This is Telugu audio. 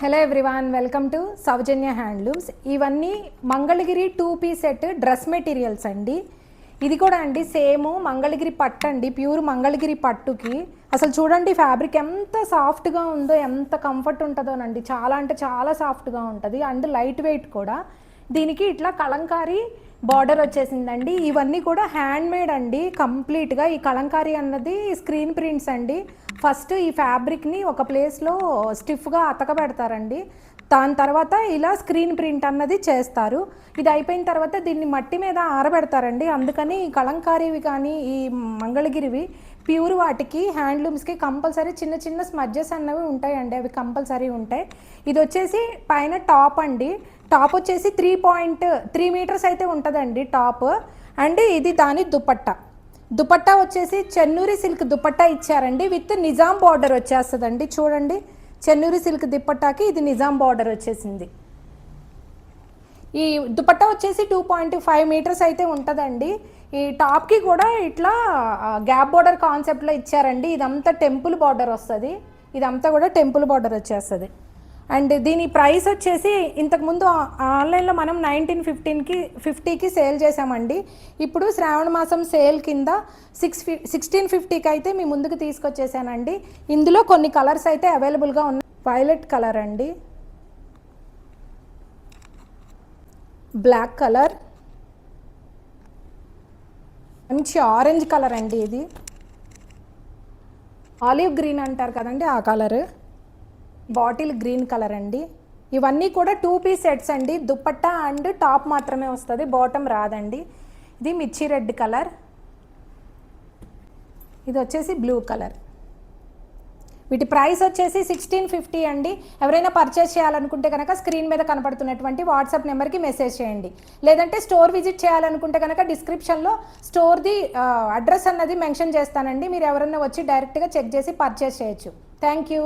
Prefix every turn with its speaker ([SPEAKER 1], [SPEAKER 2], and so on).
[SPEAKER 1] Hello everyone, welcome to Soujanya handlooms. ఇవన్నీ Mangalagiri 2 piece set dress materials అండి. ఇది కూడా అండి సేమ్ మంగళగిరి పట్టు అండి, ప్యూర్ మంగళగిరి పట్టుకి అసలు చూడండి ఫ్యాబ్రిక్ ఎంత సాఫ్ట్గా ఉందో, ఎంత కంఫర్ట్ ఉంటుందోనండి. చాలా అంటే చాలా సాఫ్ట్గా ఉంటుంది అండ్ లైట్ వెయిట్ కూడా. దీనికి ఇట్లా కలంకారీ బార్డర్ వచ్చేసిందండి. ఇవన్నీ కూడా హ్యాండ్ మేడ్ అండి కంప్లీట్గా. ఈ కలంకారీ అన్నది స్క్రీన్ ప్రింట్స్ అండి. ఫస్ట్ ఈ ఫ్యాబ్రిక్ని ఒక ప్లేస్లో స్టిఫ్గా అతకబెడతారండి. దాని తర్వాత ఇలా స్క్రీన్ ప్రింట్ అన్నది చేస్తారు. ఇది అయిపోయిన తర్వాత దీన్ని మట్టి మీద ఆరబెడతారండి. అందుకని ఈ కలంకారీవి కానీ ఈ మంగళగిరివి ప్యూర్ వాటికి హ్యాండ్లూమ్స్కి కంపల్సరీ చిన్న చిన్న స్మడ్జెస్ అన్నవి ఉంటాయండి, అవి కంపల్సరీ ఉంటాయి. ఇది వచ్చేసి పైన టాప్ అండి. టాప్ వచ్చేసి 3.3 మీటర్స్ అయితే ఉంటుందండి టాప్. అండ్ ఇది దాని దుపట్టా. దుపట్టా వచ్చేసి చెన్నూరి సిల్క్ దుపట్టా ఇచ్చారండి, విత్ నిజాం బార్డర్ వచ్చేస్తుందండి. చూడండి, చెన్నూరి సిల్క్ దుపట్టాకి ఇది నిజాం బార్డర్ వచ్చేసింది. ఈ దుపట్టా వచ్చేసి 2.5 మీటర్స్ అయితే ఉంటుందండి. ఈ టాప్కి కూడా ఇట్లా గ్యాప్ బార్డర్ కాన్సెప్ట్లో ఇచ్చారండి. ఇదంతా టెంపుల్ బార్డర్ వస్తుంది, ఇదంతా కూడా టెంపుల్ బార్డర్ వచ్చేస్తుంది. అండ్ దీని ప్రైస్ వచ్చేసి ఇంతకుముందు ఆన్లైన్లో మనం 1950కి సేల్ చేసామండి. ఇప్పుడు శ్రావణ మాసం సేల్ కింద 1650కి అయితే మీ ముందుకు తీసుకొచ్చేసానండి. ఇందులో కొన్ని కలర్స్ అయితే అవైలబుల్గా ఉన్నాయి. వైలెట్ కలర్ అండి, బ్లాక్ కలర్, మంచి ఆరెంజ్ కలర్ అండి, ఇది ఆలివ్ గ్రీన్ అంటారు కదండి ఆ కలర్, బాటిల్ గ్రీన్ కలర్ అండి. ఇవన్నీ కూడా 2 పీస్ సెట్స్ అండి. దుపట్టా అండ్ టాప్ మాత్రమే వస్తుంది, బాటమ్ రాదండి. ఇది మిర్చి రెడ్ కలర్, ఇది వచ్చేసి బ్లూ కలర్. వీటి ప్రైస్ వచ్చేసి 1650 అండి. ఎవరైనా పర్చేస్ చేయాలనుకుంటే కనుక స్క్రీన్ మీద కనపడుతున్నటువంటి వాట్సాప్ నెంబర్కి మెసేజ్ చేయండి. లేదంటే స్టోర్ విజిట్ చేయాలనుకుంటే కనుక డిస్క్రిప్షన్లో స్టోర్ది అడ్రస్ అన్నది మెన్షన్ చేస్తానండి. మీరు ఎవరైనా వచ్చి డైరెక్ట్గా చెక్ చేసి పర్చేస్ చేయొచ్చు. Thank you.